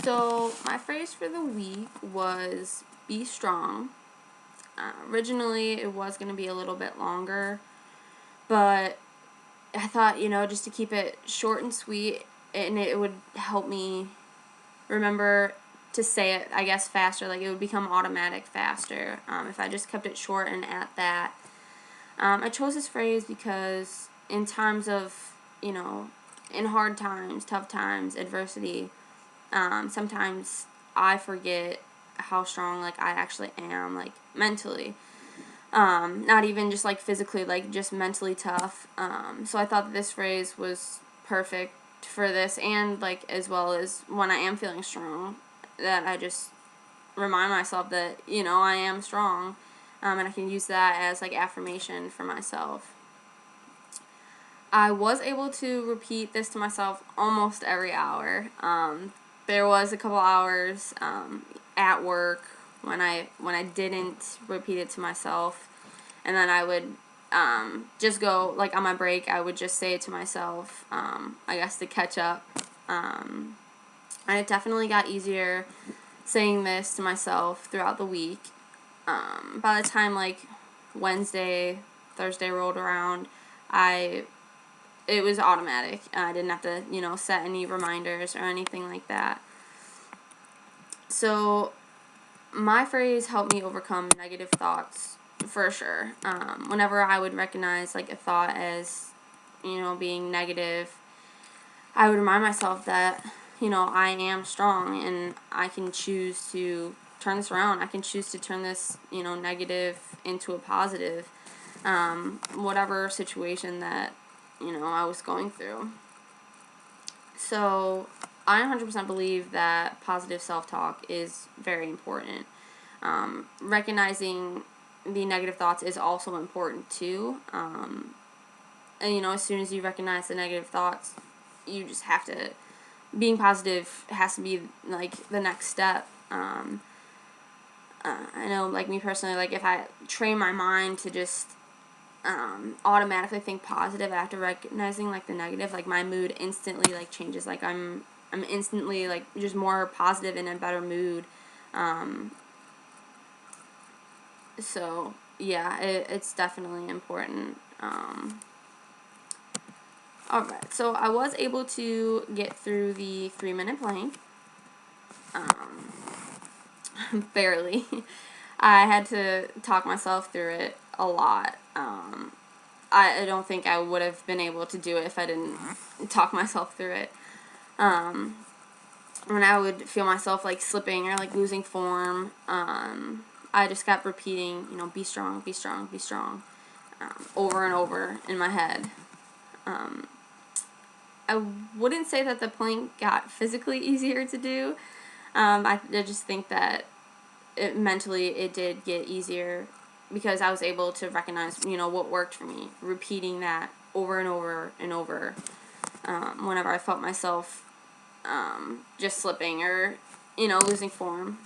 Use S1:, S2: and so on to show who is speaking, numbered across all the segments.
S1: So my phrase for the week was be strong. Originally, it was going to be a little bit longer, but I thought, just to keep it short and sweet, and it would help me remember to say it, I guess, faster. Like, it would become automatic faster if I just kept it short and at that. I chose this phrase because in times of, in hard times, tough times, adversity, sometimes I forget how strong, like, I actually am, like, mentally. Not even just, like, physically, like, just mentally tough. So I thought that this phrase was perfect for this, and, like, as well as when I am feeling strong, that I just remind myself that, I am strong, and I can use that as, like, affirmation for myself. I was able to repeat this to myself almost every hour. There was a couple hours at work when I didn't repeat it to myself, and then I would just go, like, on my break, I would just say it to myself, I guess, to catch up. And it definitely got easier saying this to myself throughout the week. By the time, like, Wednesday, Thursday rolled around, it was automatic. I didn't have to, set any reminders or anything like that. So my phrase helped me overcome negative thoughts for sure. Whenever I would recognize, like, a thought as, being negative, I would remind myself that, I am strong and I can choose to turn this around. I can choose to turn this, negative into a positive, whatever situation that, I was going through. So I 100% believe that positive self-talk is very important. Recognizing the negative thoughts is also important too. And, as soon as you recognize the negative thoughts, you just have to, being positive has to be, like, the next step. I know, like, me personally, like, if I train my mind to just automatically think positive after recognizing, like, the negative, like, my mood instantly, like, changes. Like, I'm instantly, like, just more positive and in a better mood. So yeah, it's definitely important. Alright, so I was able to get through the 3-minute plank. Barely. I had to talk myself through it a lot. I don't think I would have been able to do it if I didn't talk myself through it. When I would feel myself, like, slipping or, like, losing form, I just kept repeating, be strong, be strong, be strong, over and over in my head. I wouldn't say that the plank got physically easier to do. I just think that mentally it did get easier because I was able to recognize, what worked for me, repeating that over and over and over whenever I felt myself just slipping or, losing form.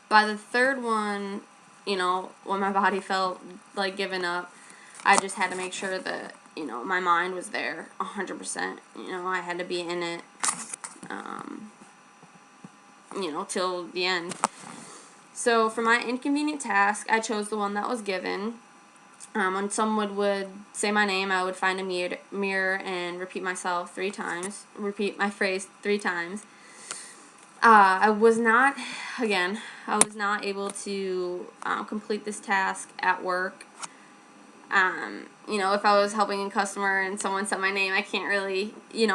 S1: By the third one, when my body felt like giving up, I just had to make sure that, my mind was there 100%. I had to be in it, till the end. So for my inconvenient task, I chose the one that was given. When someone would say my name, I would find a mirror and repeat my phrase 3 times. I was not able to complete this task at work. If I was helping a customer and someone said my name, I can't really,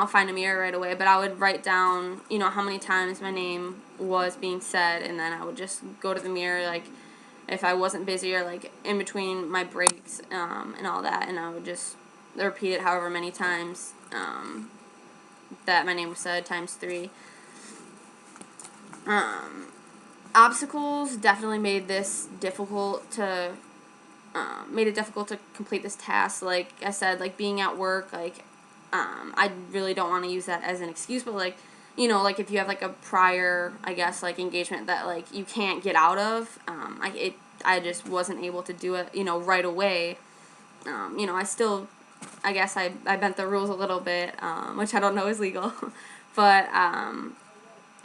S1: find a mirror right away, but I would write down, how many times my name was being said, and then I would just go to the mirror, like, if I wasn't busy or, like, in between my breaks, and all that, and I would just repeat it however many times, that my name was said, times 3. Obstacles definitely made this difficult to made it difficult to complete this task. Like I said, like, being at work, like, I really don't want to use that as an excuse, but, like, like, if you have, like, a prior, I guess, like, engagement that, like, you can't get out of, I just wasn't able to do it, right away. I guess I bent the rules a little bit, which I don't know is legal, but,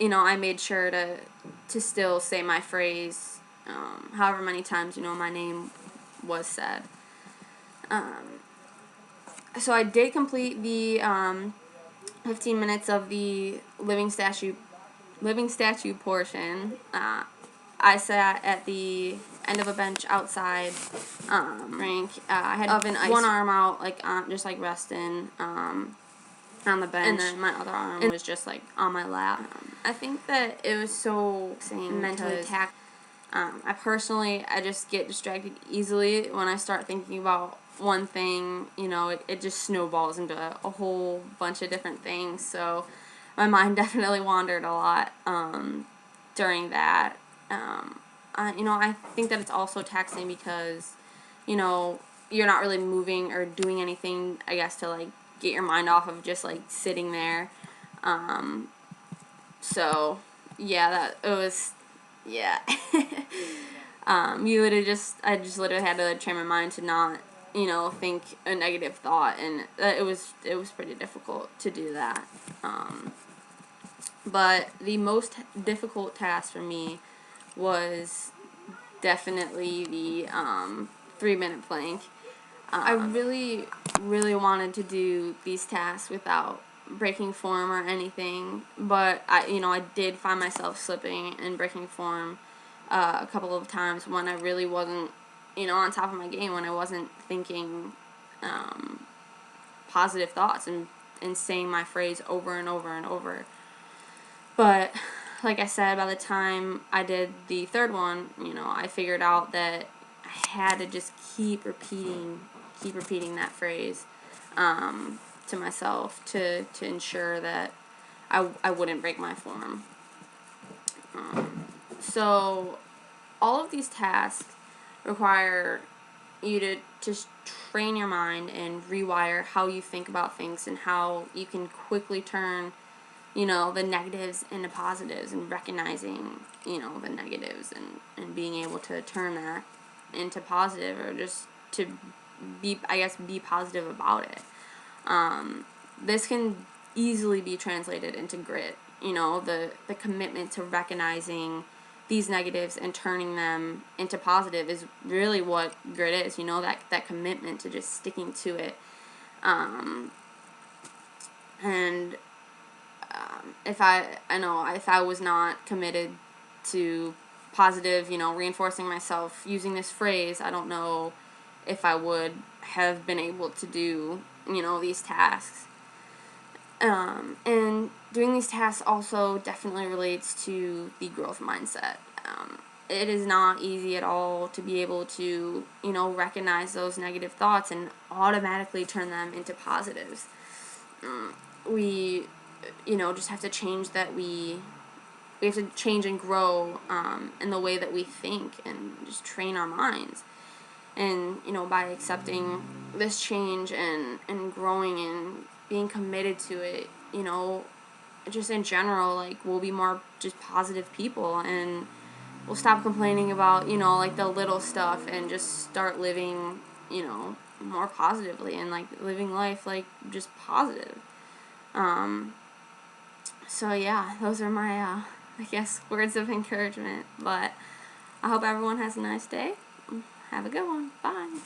S1: I made sure to still say my phrase, however many times, my name was said. So I did complete the 15 minutes of the living statue portion. I sat at the end of a bench outside rink. I had one arm out, like just like resting on the bench, and then my other arm was just like on my lap. I think that it was so mentally taxing. I just get distracted easily when I start thinking about one thing. It just snowballs into a whole bunch of different things. So my mind definitely wandered a lot during that. I think that it's also taxing because, you're not really moving or doing anything, I guess, to, like, get your mind off of just, like, sitting there. So, yeah, it was, yeah. I just literally had to train my mind to not, think a negative thought, and it was pretty difficult to do that. But the most difficult task for me was definitely the 3-minute plank. I really, really wanted to do these tasks without breaking form or anything, but I did find myself slipping and breaking form a couple of times when I really wasn't, on top of my game, when I wasn't thinking positive thoughts and saying my phrase over and over and over. But like I said, by the time I did the third one, I figured out that I had to just keep repeating that phrase to myself to ensure that I wouldn't break my form. So all of these tasks require you to just train your mind and rewire how you think about things and how you can quickly turn the negatives into positives, and recognizing, the negatives and being able to turn that into positive, or just to be positive about it. This can easily be translated into grit, the commitment to recognizing these negatives and turning them into positive is really what grit is, that commitment to just sticking to it. And if I was not committed to positive, reinforcing myself using this phrase, I don't know if I would have been able to do, these tasks. And doing these tasks also definitely relates to the growth mindset. It is not easy at all to be able to, recognize those negative thoughts and automatically turn them into positives. We just have to change that we have to change and grow in the way that we think, and just train our minds. And, by accepting this change and growing and being committed to it, just in general, like, we'll be more just positive people, and we'll stop complaining about, like, the little stuff, and just start living, more positively, and, like, living life, like, just positive. So yeah, those are my, words of encouragement. But I hope everyone has a nice day. Have a good one. Bye.